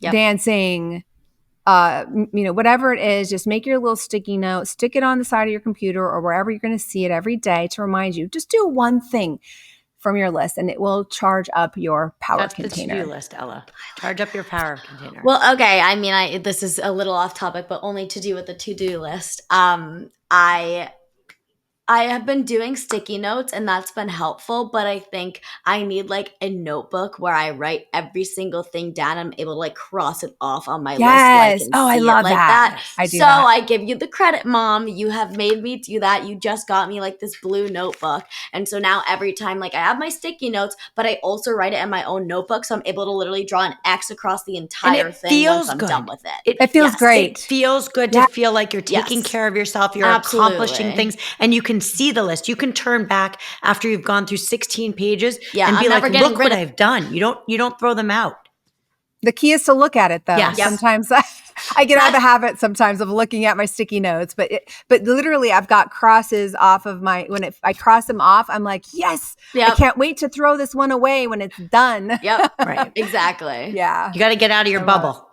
Yep. dancing, whatever it is, just make your little sticky note, stick it on the side of your computer or wherever you're going to see it every day to remind you. Just do one thing from your list and it will charge up your power That's container. the to-do list, Ella. Charge up your power container. Well, okay. I mean, this is a little off topic, but only to do with the to-do list. I have been doing sticky notes and that's been helpful, but I think I need like a notebook where I write every single thing down. I'm able to like cross it off on my Yes. list. So Oh, I see it love like that. I do so that. I give you the credit, Mom. You have made me do that. You just got me like this blue notebook. And so now every time like I have my sticky notes, but I also write it in my own notebook. So I'm able to literally draw an X across the entire thing feels once I'm good. done with it. It feels Yes. great. It feels good Yeah. to feel like you're taking Yes. care of yourself. You're Absolutely. accomplishing things and you can see the list. You can turn back after you've gone through 16 pages Yeah, and be I'm like, never getting look rid what of- I've done. You don't throw them out. The key is to look at it, though. Yes. Yep. Sometimes I get out of the habit sometimes of looking at my sticky notes, but literally I've got crosses off of I cross them off, I'm like, yes, I can't wait to throw this one away when it's done. Yep. Right. Exactly. Yeah. You got to get out of your bubble.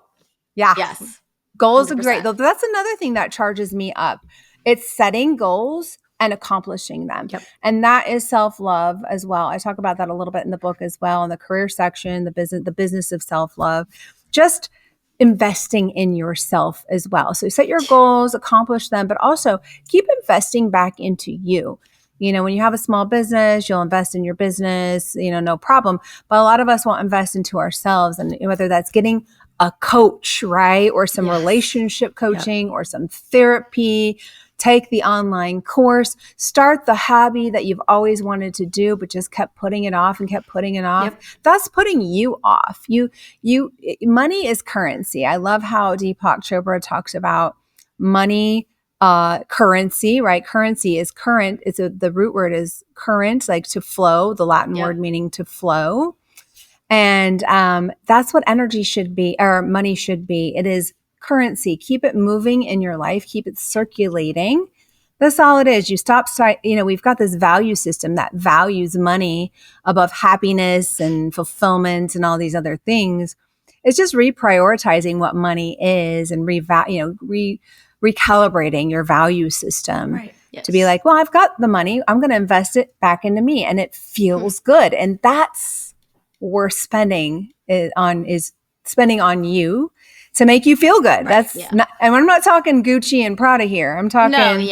Yeah. Yes. Goals are 100%. great. That's another thing that charges me up. It's setting goals and accomplishing them. Yep. And that is self-love as well. I talk about that a little bit in the book as well, in the career section, the business of self-love, just investing in yourself as well. So set your goals, accomplish them, but also keep investing back into you. You know, when you have a small business, you'll invest in your business, no problem. But a lot of us won't invest into ourselves. And whether that's getting a coach, right? Or some relationship coaching or some therapy, take the online course, start the hobby that you've always wanted to do, but just kept putting it off and kept putting it off. Yep. That's putting you off. Money is currency. I love how Deepak Chopra talks about money, currency, right? Currency is current. The root word is current, like to flow, the Latin word meaning to flow. And that's what energy should be, or money should be. It is currency. Keep it moving in your life. Keep it circulating. That's all it is. We've got this value system that values money above happiness and fulfillment and all these other things. It's just reprioritizing what money is and recalibrating your value system to be like, well, I've got the money. I'm going to invest it back into me. And it feels good. And that's where spending is spending on you to make you feel good. That's not, and I'm not talking Gucci and Prada here. I'm talking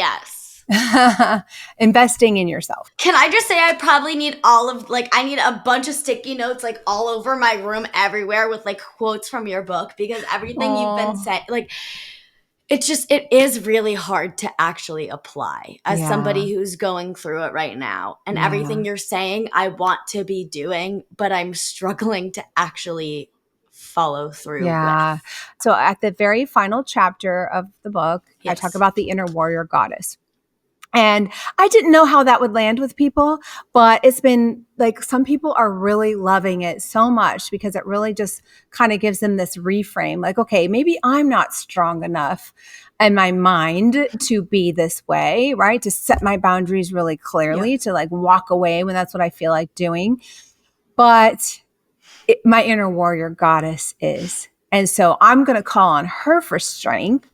investing in yourself. Can I just say I probably need I need a bunch of sticky notes like all over my room everywhere with like quotes from your book, because everything you've been saying, like, it is really hard to actually apply as somebody who's going through it right now. And everything you're saying, I want to be doing, but I'm struggling to actually follow through with. So at the very final chapter of the book, I talk about the inner warrior goddess. And I didn't know how that would land with people, but it's been like some people are really loving it so much because it really just kind of gives them this reframe. Like, okay, maybe I'm not strong enough in my mind to be this way, right? To set my boundaries really clearly, to like walk away when that's what I feel like doing. But my inner warrior goddess is. And so I'm going to call on her for strength.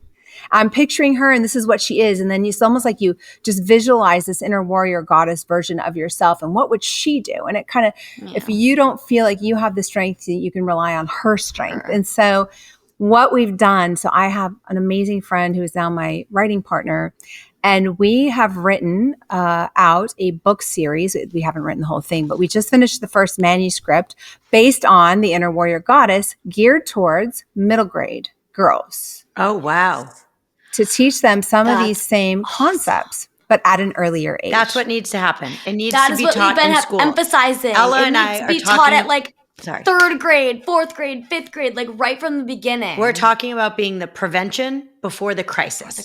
I'm picturing her and this is what she is. And then it's almost like you just visualize this inner warrior goddess version of yourself. And what would she do? And it kind of, if you don't feel like you have the strength, you can rely on her strength. And so what we've done, so I have an amazing friend who is now my writing partner, and we have written out a book series. We haven't written the whole thing, but we just finished the first manuscript based on the inner warrior goddess, geared towards middle grade girls. Oh, wow. To teach them some of these same concepts, but at an earlier age. That's what needs to happen. It needs to be taught in school. Emphasizing. Ella it and needs I to are be talking, taught at like third grade, fourth grade, fifth grade, like right from the beginning. We're talking about being the prevention before the crisis.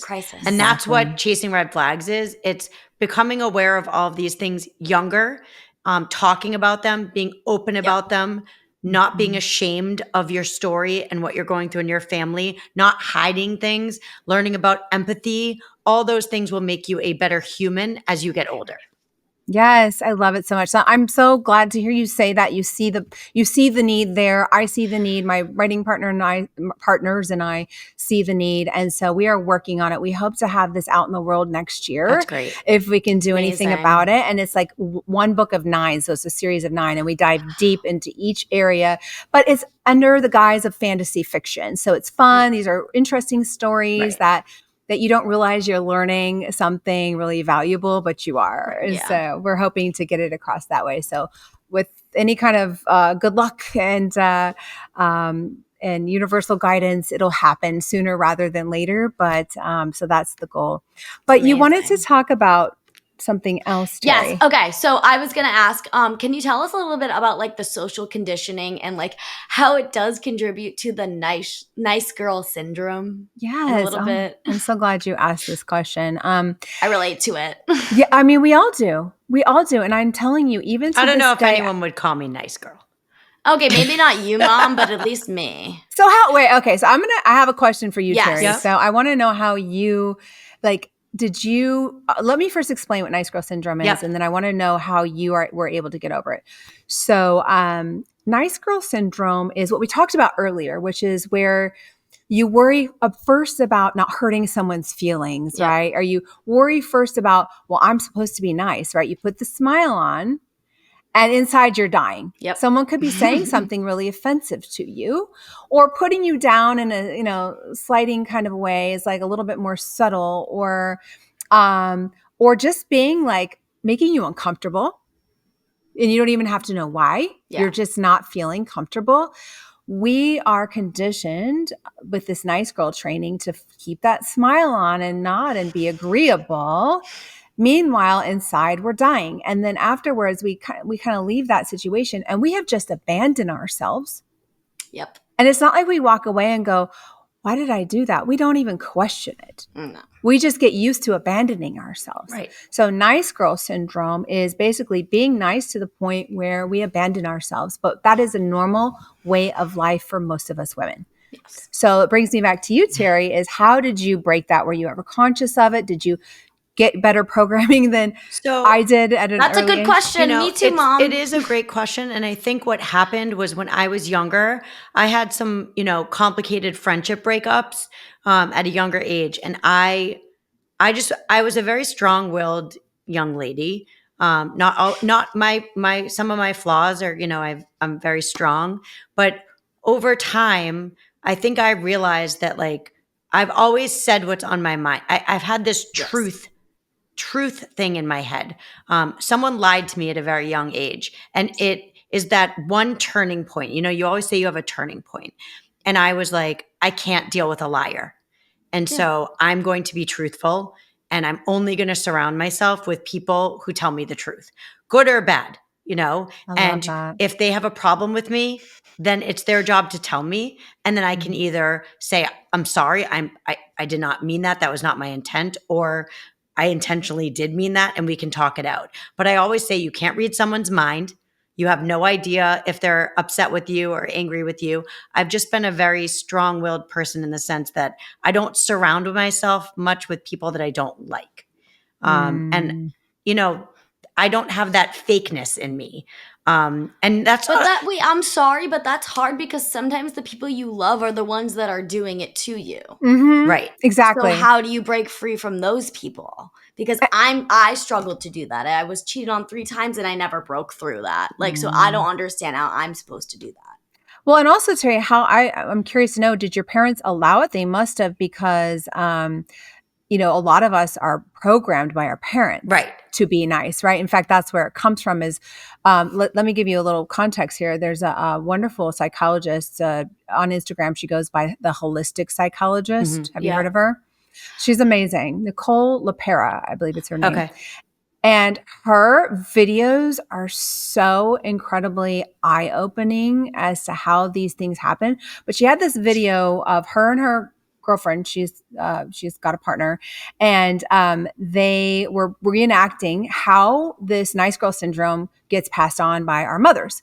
And that's what Chasing Red Flags is. It's becoming aware of all of these things younger, talking about them, being open about them, not being ashamed of your story and what you're going through in your family, not hiding things, learning about empathy. All those things will make you a better human as you get older. Yes, I love it so much. So I'm so glad to hear you say that. You see the need there. I see the need. My writing partners and I see the need. And so we are working on it. We hope to have this out in the world next year. That's great. If we can do anything about it. And it's like one book of 9. So it's a series of 9 and we dive deep into each area, but it's under the guise of fantasy fiction. So it's fun. These are interesting stories that you don't realize you're learning something really valuable, but you are. And so we're hoping to get it across that way. So with any kind of good luck and universal guidance, it'll happen sooner rather than later. But so that's the goal. But you wanted to talk about something else, Teri. Yes. Okay. So I was going to ask, can you tell us a little bit about like the social conditioning and like how it does contribute to the nice girl syndrome? Yes. A little bit. I'm so glad you asked this question. I relate to it. Yeah. I mean, we all do. We all do. And I'm telling you, even to I don't this know if day, anyone would call me nice girl. Okay, maybe not you, Mom, but at least me. So okay, so I have a question for you, Yes. Teri. Yep. So I want to know how you, did you, let me first explain what nice girl syndrome is, Yep. and then I want to know how you were able to get over it. So nice girl syndrome is what we talked about earlier, which is where you worry first about not hurting someone's feelings, Yep. right? Or you worry first about, well, I'm supposed to be nice, right? You put the smile on, and inside you're dying. Yep. Someone could be saying something really offensive to you, or putting you down in a, slighting kind of way is like a little bit more subtle, or just being like making you uncomfortable. And you don't even have to know why. Yeah. You're just not feeling comfortable. We are conditioned with this nice girl training to keep that smile on and nod and be agreeable. Meanwhile, inside we're dying. And then afterwards, we kind of leave that situation and we have just abandoned ourselves. Yep. And it's not like we walk away and go, why did I do that? We don't even question it. No. We just get used to abandoning ourselves. Right. So nice girl syndrome is basically being nice to the point where we abandon ourselves. But that is a normal way of life for most of us women. Yes. So it brings me back to you, Teri, is how did you break that? Were you ever conscious of it? Did you get better programming than I did at an That's a early good age? question. Me too, Mom. It is a great question. And I think what happened was when I was younger, I had some, complicated friendship breakups at a younger age. And I was a very strong-willed young lady. Not my some of my flaws are, I'm very strong, but over time, I think I realized that I've always said what's on my mind. I've had this truth thing in my head. Someone lied to me at a very young age, and it is that one turning point. You always say you have a turning point, and I was like, I can't deal with a liar, and so I'm going to be truthful, and I'm only going to surround myself with people who tell me the truth, good or bad. I love And that. if they have a problem with me, then it's their job to tell me, and then I can either say, I'm sorry, I did not mean that was not my intent, or I intentionally did mean that, and we can talk it out. But I always say you can't read someone's mind. You have no idea if they're upset with you or angry with you. I've just been a very strong-willed person in the sense that I don't surround myself much with people that I don't like. And I don't have that fakeness in me. And that's I'm sorry, but that's hard because sometimes the people you love are the ones that are doing it to you. Mm-hmm. right. Exactly. So how do you break free from those people? Because I struggled to do that. I was cheated on 3 times and I never broke through that. So I don't understand how I'm supposed to do that. Well, and also, Terry, I'm curious to know, did your parents allow it? They must have, because a lot of us are programmed by our parents to be nice, right? In fact, that's where it comes from is, let me give you a little context here. There's a wonderful psychologist on Instagram. She goes by the holistic psychologist. Mm-hmm. Have you heard of her? She's amazing. Nicole LaPera, I believe it's her name. Okay. And her videos are so incredibly eye-opening as to how these things happen. But she had this video of her and her girlfriend. She's got a partner, and they were reenacting how this nice girl syndrome gets passed on by our mothers,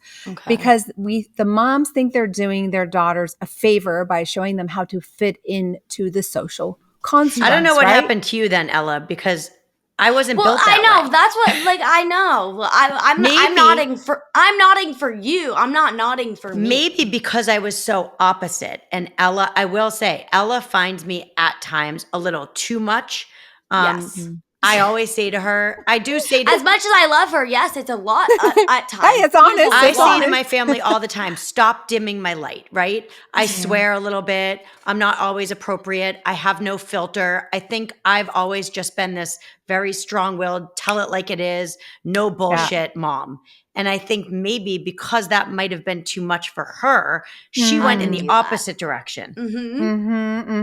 because the moms think they're doing their daughters a favor by showing them how to fit into the social constructs. I don't know what right? happened to you then, Ella, because I wasn't built that I know. way. That's what, I know. Well, I'm nodding for you. I'm not nodding for me. Maybe because I was so opposite. And Ella, I will say, Ella finds me at times a little too much. Yes. I always say to her, I do say to as much as I love her, yes, it's a lot at times. Hey, it's honest. I It's say honest. to my family all the time, stop dimming my light, right? I swear a little bit. I'm not always appropriate. I have no filter. I think I've always just been this very strong-willed, tell it like it is, no bullshit mom. And I think maybe because that might have been too much for her, she went in the opposite direction.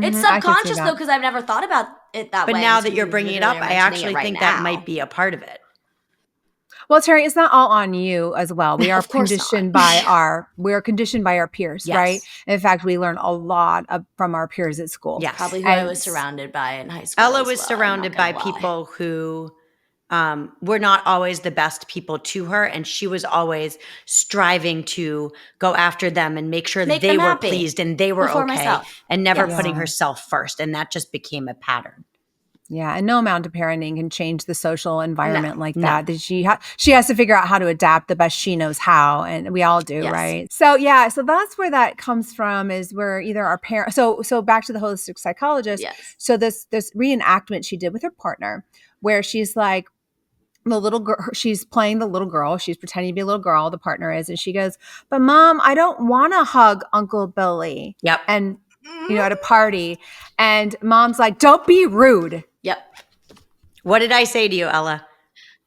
It's subconscious though, because I've never thought about it that way. But now that you're bringing it up, I actually think that might be a part of it. Well, Terry, it's not all on you as well. We are Of course conditioned not. we are conditioned by our peers, Yes. right? In fact, we learn a lot from our peers at school. Yes. Probably who I was surrounded by in high school. Ella as was well, surrounded by I'm not gonna lie. people who were not always the best people to her, and she was always striving to go after them and make sure Make they them were happy pleased and they were before okay, myself. and never Yes. putting Yeah. herself first. And that just became a pattern. Yeah, and no amount of parenting can change the social environment like no. that. That she has to figure out how to adapt the best she knows how, and we all do, Yes. right? So yeah, so that's where that comes from. Is where either our parents. So back to the holistic psychologist. Yes. So this reenactment she did with her partner, where she's like, the little girl, she's playing the little girl. She's pretending to be a little girl. The partner is, and she goes, "But mom, I don't want to hug Uncle Billy." Yep. And at a party, and mom's like, "Don't be rude." Yep. What did I say to you, Ella?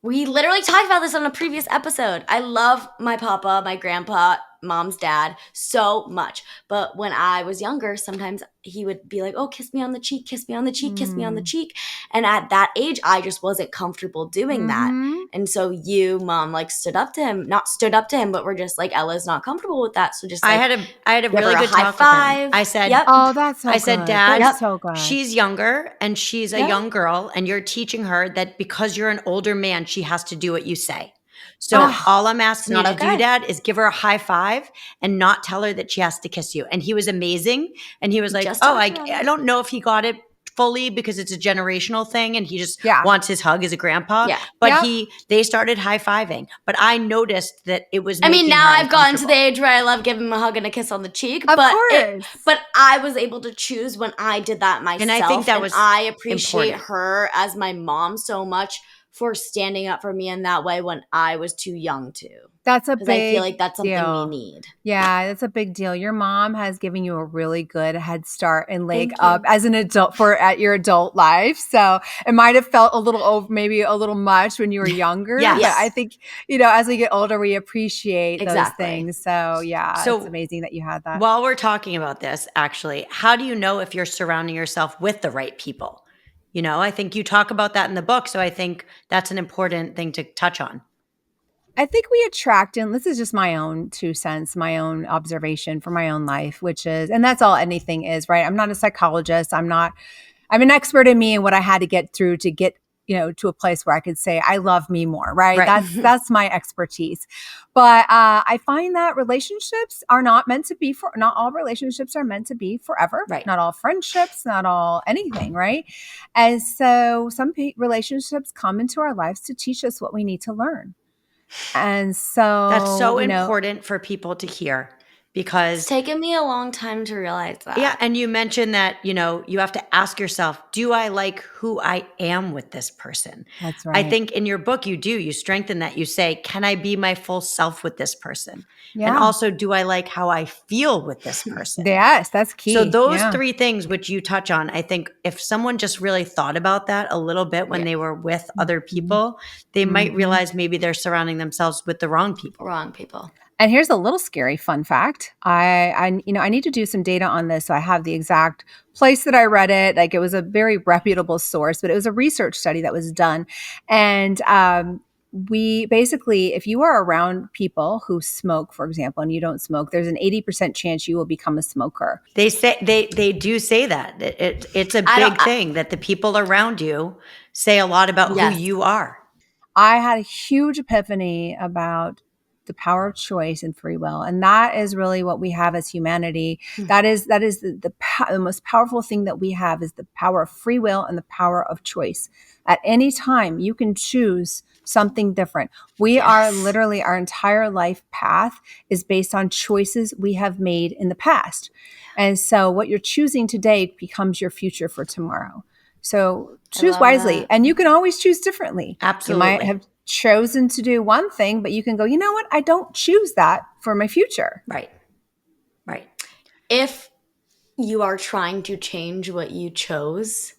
We literally talked about this on a previous episode. I love my papa, my grandpa, mom's dad so much. But when I was younger, sometimes he would be like, oh, kiss me on the cheek, kiss me on the cheek, kiss me on the cheek. And at that age, I just wasn't comfortable doing that. And so you, mom, like not stood up to him, but we're just like, Ella's not comfortable with that. So just like, I had a give really her a good high talk with him. five. I said, Yep. Oh, that's so I said, good. Dad, That's so good. she's younger and she's a Yep. young girl, and you're teaching her that because you're an older man, she has to do what you say. So all I'm asking you not to okay. do, Dad, is give her a high five and not tell her that she has to kiss you. And he was amazing. And he was like, Just oh, talked about I it. don't know if he got it fully because it's a generational thing and he just Yeah. wants his hug as a grandpa. Yeah. But Yep. they started high-fiving. But I noticed that it was I mean, making now her I've gotten to the uncomfortable. age where I love giving him a hug and a kiss on the cheek. Of but course. but I was able to choose when I did that myself. And I think that was I appreciate important. her as my mom so much for standing up for me in that way when I was too young to. That's a Because big I feel like that's something deal. we need. Yeah, that's a big deal. Your mom has given you a really good head start and leg Thank up you. as an adult at your adult life. So it might have felt a little over, maybe a little much when you were younger. Yes. But I think, as we get older, we appreciate those Exactly. things. So yeah, So it's amazing that you had that. While we're talking about this, actually, how do you know if you're surrounding yourself with the right people? I think you talk about that in the book. So I think that's an important thing to touch on. I think we attract, and this is just my own 2 cents, my own observation for my own life, which is, and that's all anything is, right? I'm not a psychologist. I'm an expert in me and what I had to get through to get, to a place where I could say, I love me more, right? Right. That's my expertise. But I find that relationships are not all relationships are meant to be forever. Right. Not all friendships, not all anything, right? And so some relationships come into our lives to teach us what we need to learn. And so That's so important for people to hear because It's taken me a long time to realize that. yeah, and you mentioned that, you have to ask yourself, do I like who I am with this person? That's I right. think in your book you strengthen that. You say, can I be my full self with this person? Yeah. And also, do I like how I feel with this person? Yes, that's key. So those Yeah. 3 things which you touch on, I think if someone just really thought about that a little bit when they were with other people, they might realize maybe they're surrounding themselves with the wrong people. Wrong people. And here's a little scary fun fact. I need to do some data on this. So I have the exact place that I read it. Like, it was a very reputable source, but it was a research study that was done. And we basically, if you are around people who smoke, for example, and you don't smoke, there's an 80% chance you will become a smoker. They say they do say that. It's a big thing that the people around you say a lot about Yes. who you are. I had a huge epiphany about the power of choice and free will, and that is really what we have as humanity. That is the most powerful thing that we have is the power of free will and the power of choice. At any time, you can choose something different. We are literally, our entire life path is based on choices we have made in the past, and so what you're choosing today becomes your future for tomorrow. So choose wisely, that. and you can always choose differently. Absolutely. You might have chosen to do one thing, but you can go, you know what? I don't choose that for my future. Right. If you are trying to change what you chose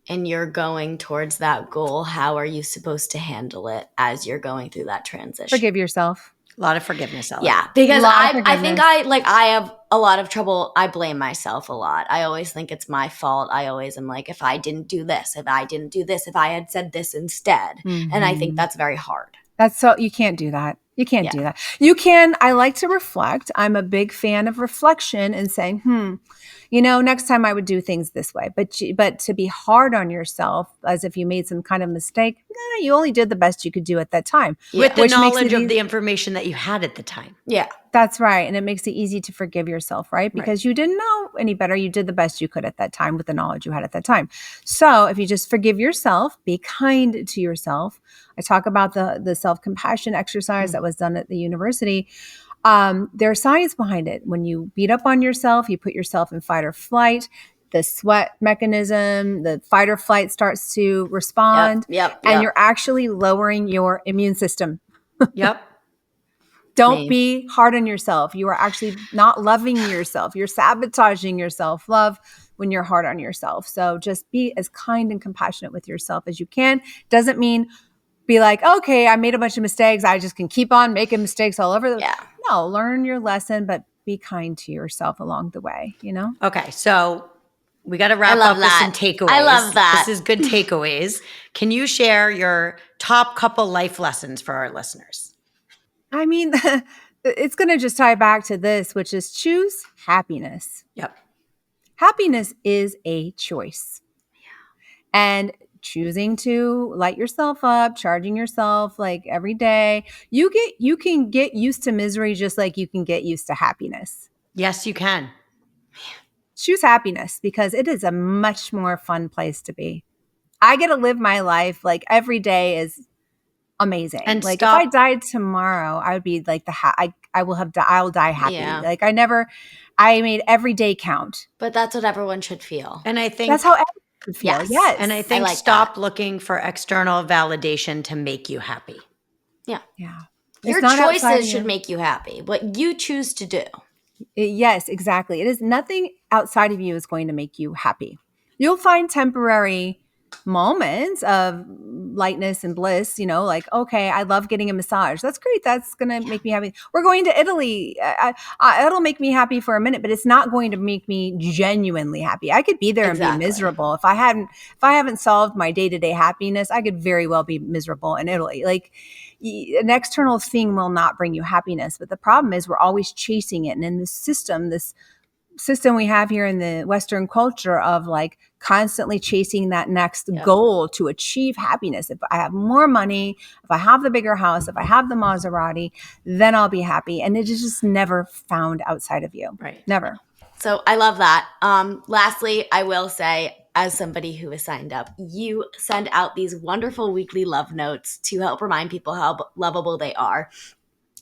and you're going towards that goal, how are you supposed to handle it as you're going through that transition? Forgive yourself. A lot of forgiveness, Ella. Yeah, because Lot of I think I have a lot of trouble. I blame myself a lot. I always think it's my fault. I always am like, if I didn't do this, if I didn't do this, if I had said this instead. And I think that's very hard. That's so, you can't do that. You can't do that. You can. I like to reflect. I'm a big fan of reflection and saying, next time I would do things this way. But to be hard on yourself as if you made some kind of mistake, you only did the best you could do at that time. With the Which makes knowledge it of the information that you had at the time. Yeah. That's right. And it makes it easy to forgive yourself, right? Because you didn't know any better. You did the best you could at that time with the knowledge you had at that time. So if you just forgive yourself, be kind to yourself. I talk about the self-compassion exercise that was done at the university. There's science behind it. When you beat up on yourself, you put yourself in fight or flight. The sweat mechanism, the fight or flight starts to respond. And you're actually lowering your immune system. Yep. Don't be hard on yourself. You are actually not loving yourself. You're sabotaging your self-love when you're hard on yourself. So just be as kind and compassionate with yourself as you can. Doesn't mean be like, okay, I made a bunch of mistakes. I just can keep on making mistakes all over. No, learn your lesson, but be kind to yourself along the way, Okay, so we got to wrap up with some takeaways. I love that. This is good takeaways. Can you share your top couple life lessons for our listeners? I mean, it's going to just tie back to this, which is choose happiness. Yep. Happiness is a choice. Yeah. And choosing to light yourself up, charging yourself like every day, you can get used to misery just like you can get used to happiness. Yes, you can. Choose happiness because it is a much more fun place to be. I get to live my life like every day is amazing. And like if I died tomorrow, I would be like I'll die happy. Yeah. Like I made every day count. But that's what everyone should feel. And I think that's how everyone should feel. Yes. And I think stop looking for external validation to make you happy. Yeah. Yeah. Your choices should make you happy. What you choose to do. Yes, exactly. It is nothing outside of you is going to make you happy. You'll find temporary moments of lightness and bliss, like, okay, I love getting a massage. That's great. That's going to make me happy. We're going to Italy. It'll make me happy for a minute, but it's not going to make me genuinely happy. I could be there and be miserable. If I haven't solved my day-to-day happiness, I could very well be miserable in Italy. Like an external thing will not bring you happiness. But the problem is we're always chasing it. And in this system we have here in the Western culture of like constantly chasing that next goal to achieve happiness. If I have more money, if I have the bigger house, if I have the Maserati, then I'll be happy. And it is just never found outside of you. Right. Never. So I love that. Lastly, I will say, as somebody who is signed up, you send out these wonderful weekly love notes to help remind people how lovable they are.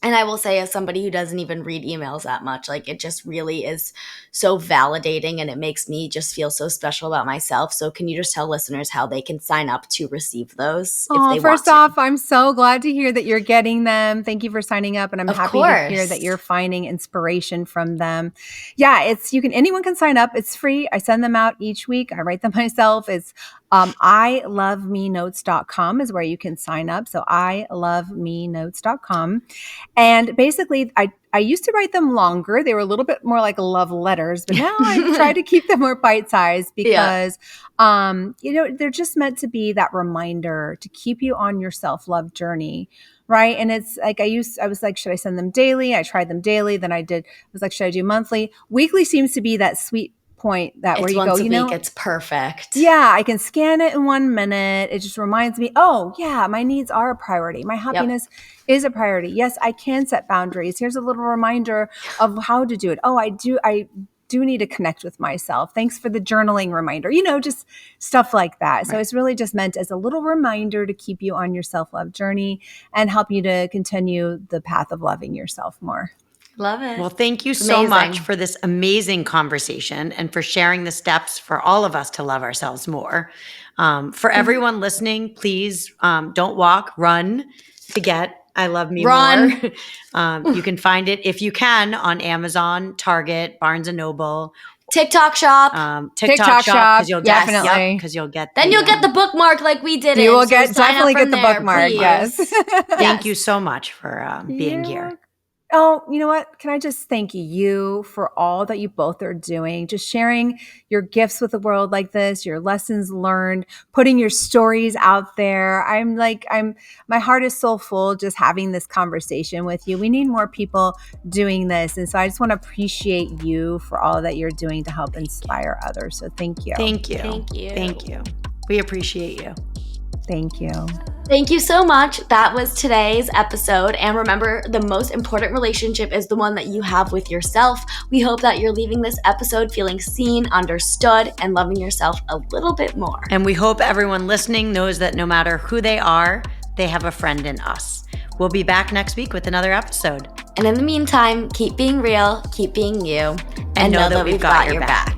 And I will say, as somebody who doesn't even read emails that much, like it just really is so validating and it makes me just feel so special about myself. So can you just tell listeners how they can sign up to receive those if they want to? First off, I'm so glad to hear that you're getting them. Thank you for signing up. And I'm happy to hear that you're finding inspiration from them. Yeah, anyone can sign up. It's free. I send them out each week. I write them myself. It's ilovemenotes.com is where you can sign up. So ilovemenotes.com. And basically, I used to write them longer. They were a little bit more like love letters, but now I try to keep them more bite-sized because, they're just meant to be that reminder to keep you on your self-love journey. Right. And it's like, I was like, should I send them daily? I tried them daily. Then I was like, should I do monthly? Weekly seems to be that sweet point that where you go, once a week, it's perfect. Yeah, I can scan it in 1 minute. It just reminds me, oh yeah, my needs are a priority. My happiness is a priority. Yes, I can set boundaries. Here's a little reminder of how to do it. Oh, I do need to connect with myself. Thanks for the journaling reminder, just stuff like that. Right. So it's really just meant as a little reminder to keep you on your self-love journey and help you to continue the path of loving yourself more. Love it. Well, thank you so much for this amazing conversation and for sharing the steps for all of us to love ourselves more. For everyone listening, please don't walk, run to get I Love Me More. You can find it, if you can, on Amazon, Target, Barnes & Noble. TikTok shop. TikTok shop, because you'll get then you'll get the bookmark like we did. You will definitely get the bookmark. Yes. Thank you so much for being here. Oh, you know what? Can I just thank you for all that you both are doing? Just sharing your gifts with the world like this, your lessons learned, putting your stories out there. My heart is so full just having this conversation with you. We need more people doing this. And so I just want to appreciate you for all that you're doing to help inspire others. So thank you. Thank you. Thank you. Thank you. We appreciate you. Thank you. Thank you so much. That was today's episode. And remember, the most important relationship is the one that you have with yourself. We hope that you're leaving this episode feeling seen, understood, and loving yourself a little bit more. And we hope everyone listening knows that no matter who they are, they have a friend in us. We'll be back next week with another episode. And in the meantime, keep being real, keep being you, and know that we've got your back.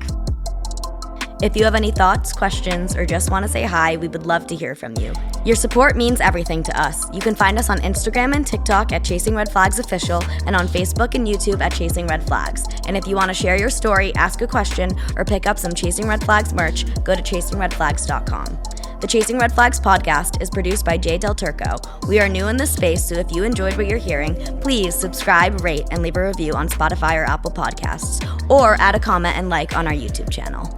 If you have any thoughts, questions, or just want to say hi, we would love to hear from you. Your support means everything to us. You can find us on Instagram and TikTok at Chasing Red Flags Official and on Facebook and YouTube at Chasing Red Flags. And if you want to share your story, ask a question, or pick up some Chasing Red Flags merch, go to chasingredflags.com. The Chasing Red Flags podcast is produced by Jay Del Turco. We are new in this space, so if you enjoyed what you're hearing, please subscribe, rate, and leave a review on Spotify or Apple Podcasts, or add a comment and like on our YouTube channel.